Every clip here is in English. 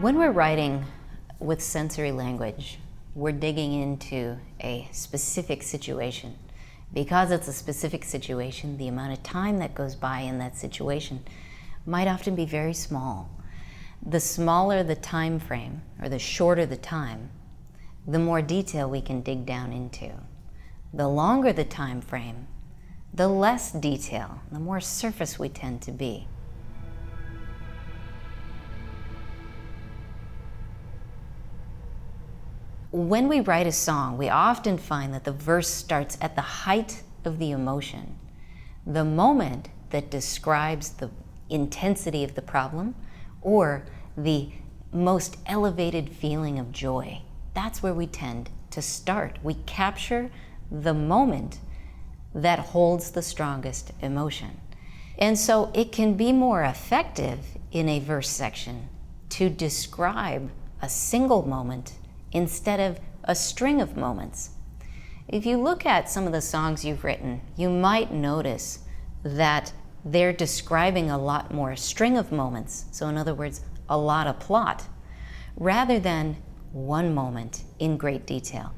When we're writing with sensory language, we're digging into a specific situation. Because it's a specific situation, the amount of time that goes by in that situation might often be very small. The smaller the time frame, or the shorter the time, the more detail we can dig down into. The longer the time frame, the less detail, the more surface we tend to be. When we write a song, we often find that the verse starts at the height of the emotion, the moment that describes the intensity of the problem or the most elevated feeling of joy. That's where we tend to start. We capture the moment that holds the strongest emotion. And so it can be more effective in a verse section to describe a single moment instead of a string of moments. If you look at some of the songs you've written, you might notice that they're describing a lot more string of moments, so in other words, a lot of plot, rather than one moment in great detail.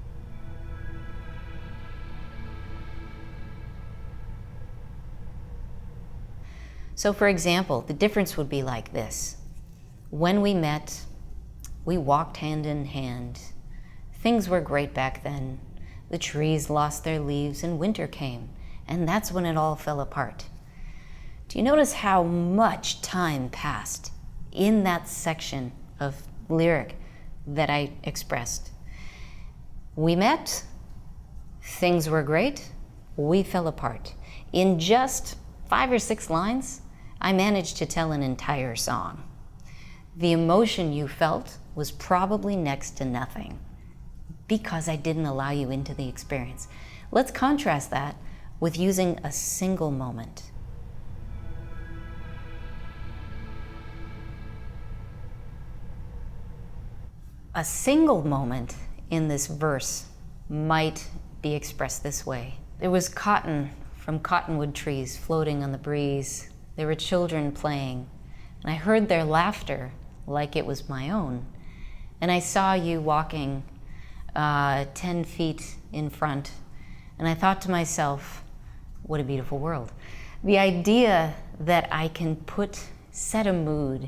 So for example, the difference would be like this. When we met, we walked hand in hand. Things were great back then. The trees lost their leaves and winter came, and that's when it all fell apart. Do you notice how much time passed in that section of lyric that I expressed? We met, things were great, we fell apart. In just 5 or 6 lines, I managed to tell an entire song. The emotion you felt was probably next to nothing because I didn't allow you into the experience. Let's contrast that with using a single moment. A single moment in this verse might be expressed this way. There was cotton from cottonwood trees floating on the breeze. There were children playing, and I heard their laughter like it was my own. And I saw you walking 10 feet in front, and I thought to myself, what a beautiful world. The idea that I can set a mood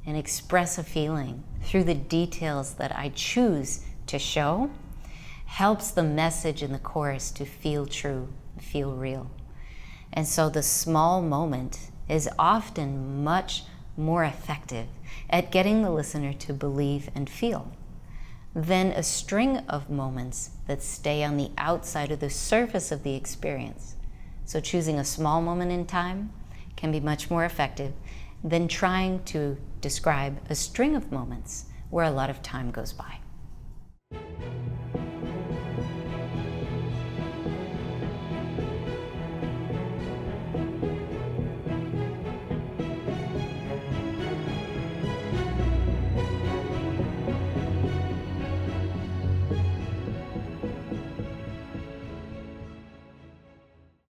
and express a feeling through the details that I choose to show helps the message in the chorus to feel true, feel real. And so the small moment is often much more effective at getting the listener to believe and feel than a string of moments that stay on the outside of the surface of the experience. So choosing a small moment in time can be much more effective than trying to describe a string of moments where a lot of time goes by.